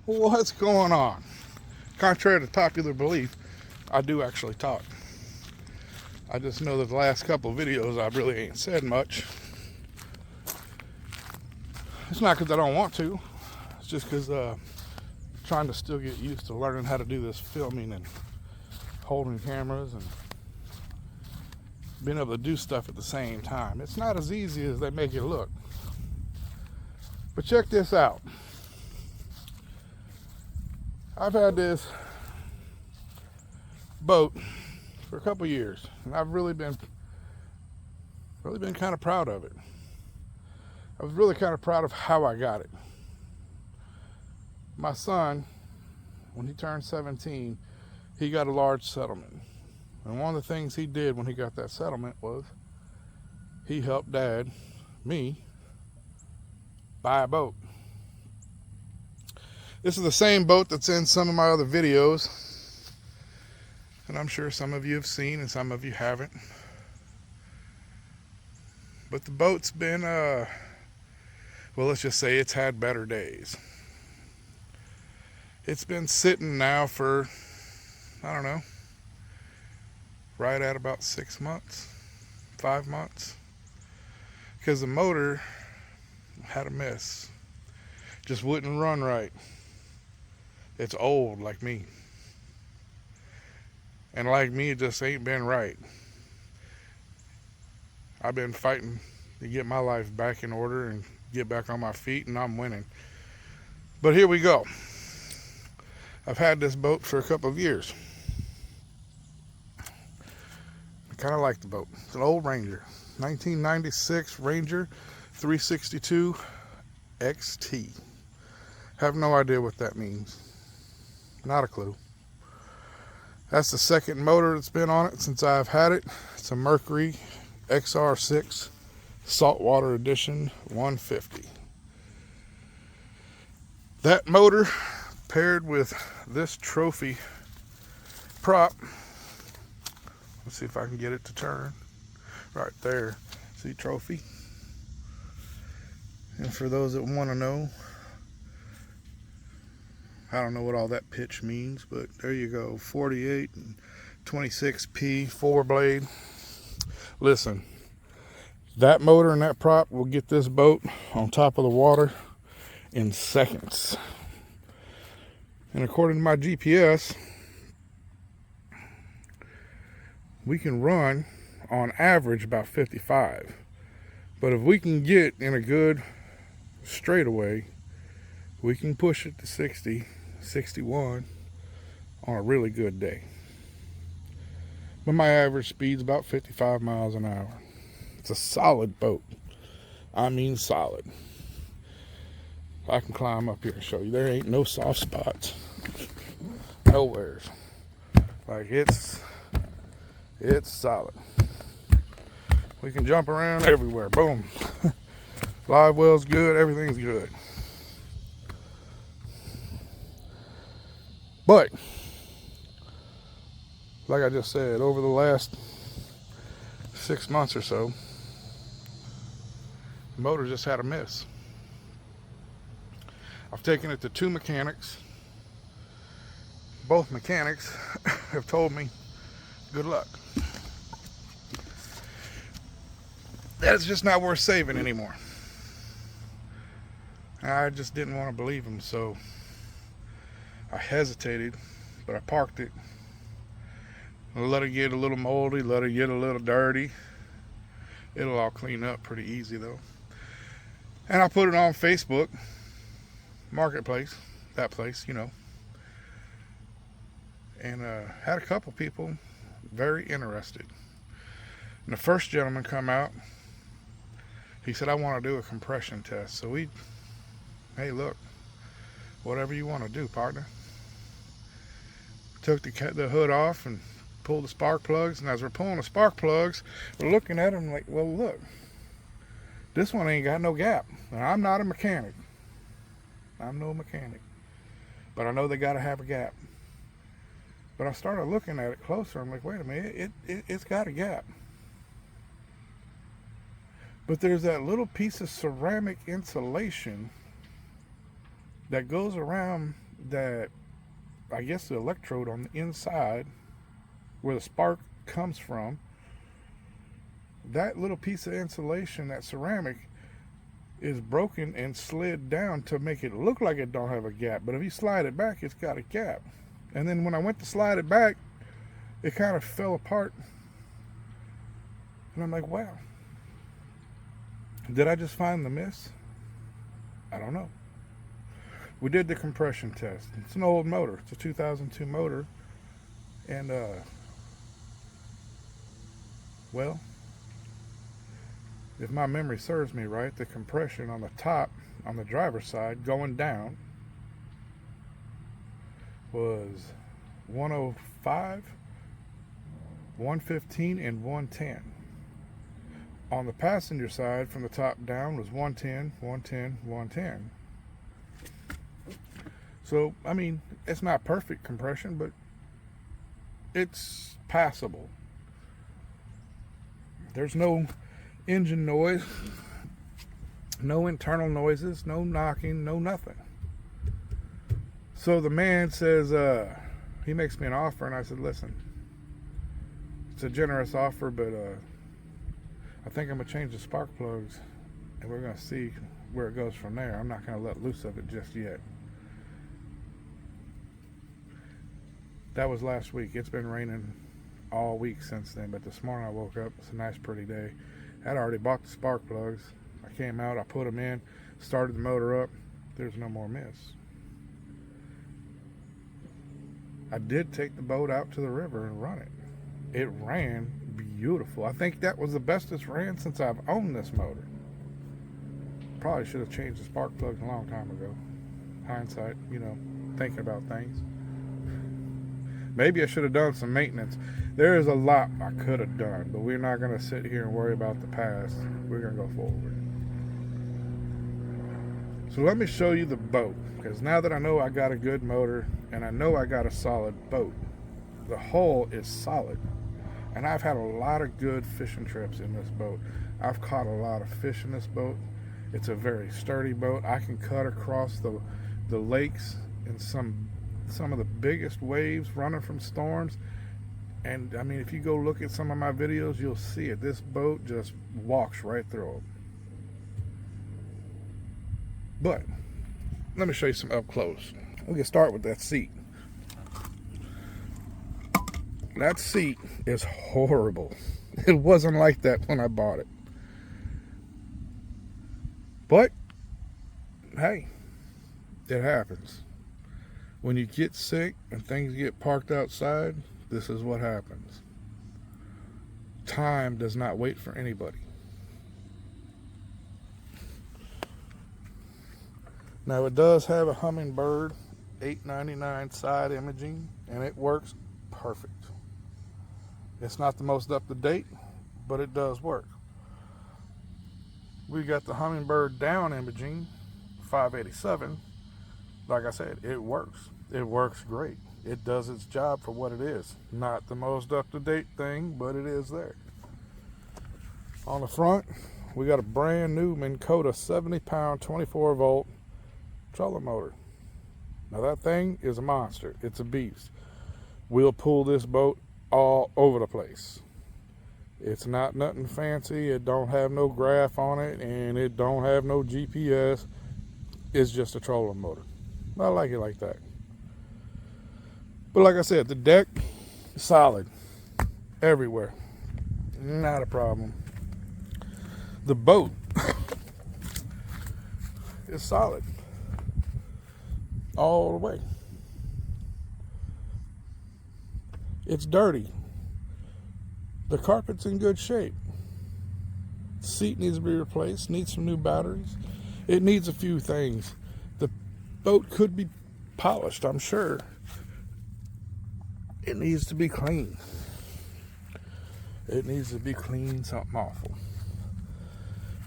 What's going on? Contrary to popular belief, I do actually talk. I just know that the last couple of videos I really ain't said much. It's not because I don't want to. It's just because trying to still get used to learning how to do this filming and holding cameras and being able to do stuff at the same time. It's not as easy as they make it look. But check this out. I've had this boat for a couple years, and I've really been kind of proud of it. I was really kind of proud of how I got it. My son, when he turned 17, he got a large settlement. And one of the things he did when he got that settlement was he helped Dad, me, buy a boat. This is the same boat that's in some of my other videos, and I'm sure some of you have seen and some of you haven't. But the boat's been, well, let's just say it's had better days. It's been sitting now for, I don't know, right at about 6 months, 5 months, because the motor had a miss. Just wouldn't run right. It's old like me. And like me, it just ain't been right. I've been fighting to get my life back in order and get back on my feet, and I'm winning. But here we go. I've had this boat for a couple of years. I kind of like the boat. It's an old Ranger. 1996 Ranger 362 XT. Have no idea what that means. Not a clue. That's the second motor that's been on it since I've had it. It's a Mercury XR6 Saltwater Edition 150. That motor paired with this trophy prop. Let's see if I can get it to turn. Right there. See, trophy. And for those that want to know, I don't know what all that pitch means, but there you go. 48 and 26P 4-blade. Listen, that motor and that prop will get this boat on top of the water in seconds. And according to my GPS, we can run on average about 55. But if we can get in a good straightaway, we can push it to 60, 61 on a really good day. But my average speed's about 55 miles an hour. It's a solid boat. I mean solid. I can climb up here and show you. There ain't no soft spots. Nowhere. Like it's solid. We can jump around everywhere. Boom. Live well's good. Everything's good. But, like I just said, over the last 6 months or so, the motor just had a miss. I've taken it to 2 mechanics. Both mechanics have told me, good luck. That it's just not worth saving anymore. I just didn't want to believe them, so I hesitated, but I parked it. I let it get a little moldy, let it get a little dirty. It'll all clean up pretty easy though. And I put it on Facebook Marketplace, that place, you know. And had a couple people very interested. And the first gentleman come out, he said, I want to do a compression test. So hey, look, whatever you want to do, partner. Took the hood off and pulled the spark plugs, and as we're pulling the spark plugs, we're looking at them like, well, look, this one ain't got no gap. Now, I'm not a mechanic. I'm no mechanic. But I know they got to have a gap. But I started looking at it closer. I'm like, wait a minute, it's got a gap. But there's that little piece of ceramic insulation that goes around that I guess the electrode on the inside where the spark comes from, that little piece of insulation, that ceramic, is broken and slid down to make it look like it don't have a gap. But if you slide it back, it's got a gap. And then when I went to slide it back, it kind of fell apart. And I'm like, wow. Did I just find the miss? I don't know. We did the compression test. It's an old motor. It's a 2002 motor. And, well, if my memory serves me right, the compression on the top, on the driver's side, going down, was 105, 115, and 110. On the passenger side, from the top down, was 110, 110, 110. So, I mean, it's not perfect compression, but it's passable. There's no engine noise, no internal noises, no knocking, no nothing. So the man says, he makes me an offer, and I said, listen, it's a generous offer, but I think I'm going to change the spark plugs, and we're going to see where it goes from there. I'm not going to let loose of it just yet. That was last week. It's been raining all week since then, but this morning I woke up. It's a nice, pretty day. I'd already bought the spark plugs. I came out, I put them in, started the motor up. There's no more miss. I did take the boat out to the river and run it. It ran beautiful. I think that was the best it's ran since I've owned this motor. Probably should have changed the spark plugs a long time ago. Hindsight, you know, thinking about things. Maybe I should have done some maintenance. There is a lot I could have done, but we're not going to sit here and worry about the past. We're going to go forward. So let me show you the boat, because now that I know I got a good motor and I know I got a solid boat, the hull is solid. And I've had a lot of good fishing trips in this boat. I've caught a lot of fish in this boat. It's a very sturdy boat. I can cut across the lakes in some of the biggest waves running from storms. And I mean, if you go look at some of my videos, you'll see it. This boat just walks right through them. But let me show you some up close. We can start with that seat. That seat is horrible. It wasn't like that when I bought it. But hey, it happens. When you get sick and things get parked outside, this is what happens. Time does not wait for anybody. Now it does have a Humminbird 899 side imaging, and it works perfect. It's not the most up to date, but it does work. We got the Humminbird down imaging 587. Like I said, it works. It works great. It does its job for what it is. Not the most up-to-date thing, but it is there. On the front, we got a brand new Minn Kota 70-pound, 24-volt trolling motor. Now that thing is a monster. It's a beast. We'll pull this boat all over the place. It's not nothing fancy. It don't have no graph on it, and it don't have no GPS. It's just a trolling motor. I like it like that. But like I said, the deck is solid everywhere. Not a problem. The boat is solid all the way. It's dirty. The carpet's in good shape. The seat needs to be replaced, needs some new batteries. It needs a few things. The boat could be polished, I'm sure. It needs to be clean. It needs to be clean, something awful.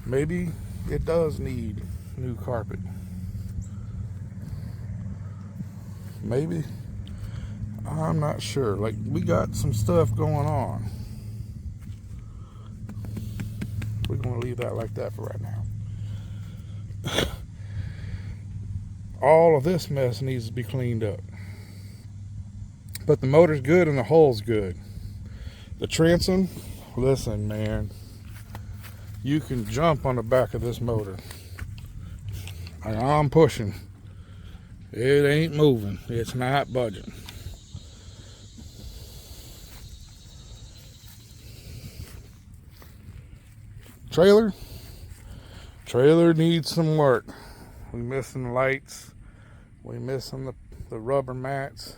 Maybe it does need new carpet. Maybe. I'm not sure. Like, we got some stuff going on. We're going to leave that like that for right now. all of this mess needs to be cleaned up. But the motor's good and the hull's good. The transom, listen, man, you can jump on the back of this motor. I'm pushing. It ain't moving. It's not budging. Trailer needs some work. We missing the lights. We missing the rubber mats.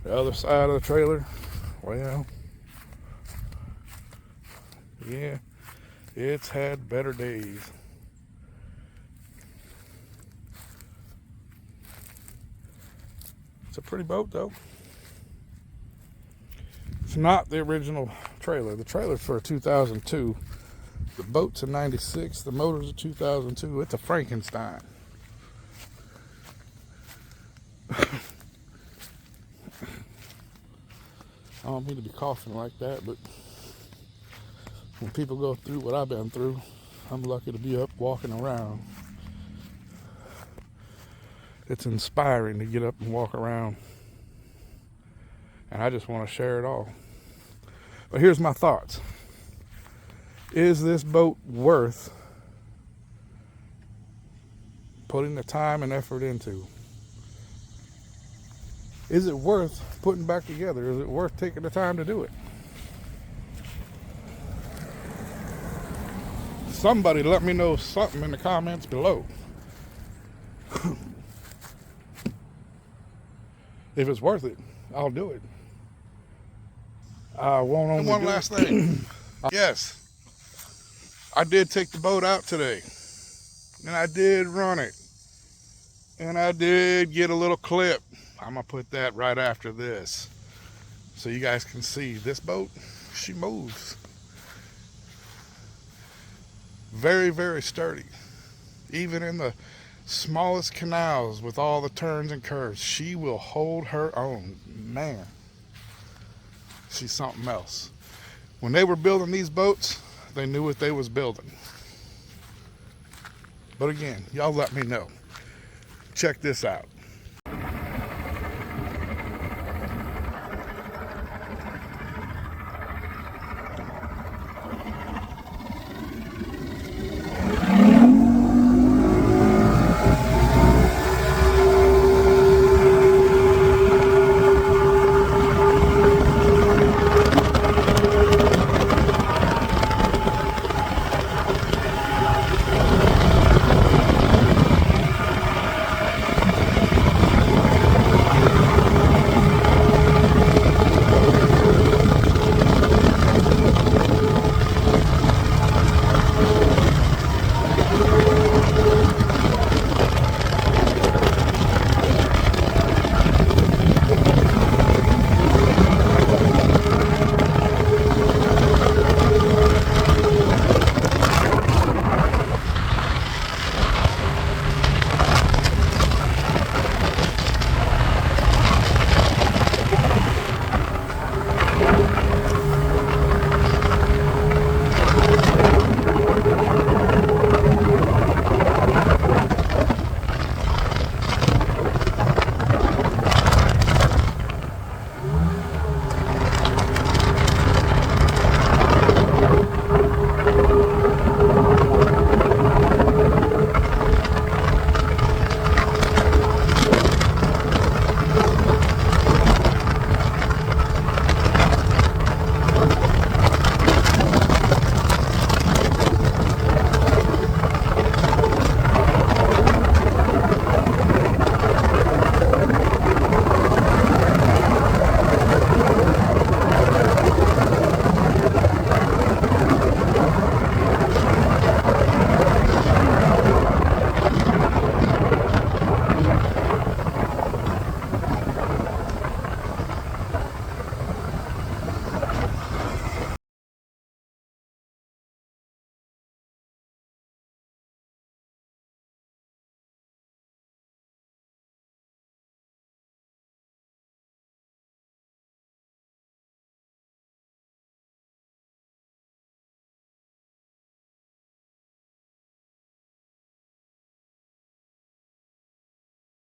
The other side of the trailer, well, yeah, it's had better days. It's a pretty boat though. It's not the original trailer. The trailer's for a 2002. The boat's a 96. The motor's a 2002. It's a Frankenstein. I don't mean to be coughing like that, but when people go through what I've been through, I'm lucky to be up walking around. It's inspiring to get up and walk around. And I just want to share it all. But here's my thoughts. Is this boat worth putting the time and effort into? Is it worth putting back together? Is it worth taking the time to do it? Somebody let me know something in the comments below. If it's worth it, I'll do it. I won't only. And one last thing. Yes, I did take the boat out today, and I did run it, and I did get a little clip. I'm gonna put that right after this so you guys can see this boat. She moves. Very, very sturdy. Even in the smallest canals with all the turns and curves, she will hold her own. Man, she's something else. When they were building these boats, they knew what they was building. But again, y'all let me know. Check this out.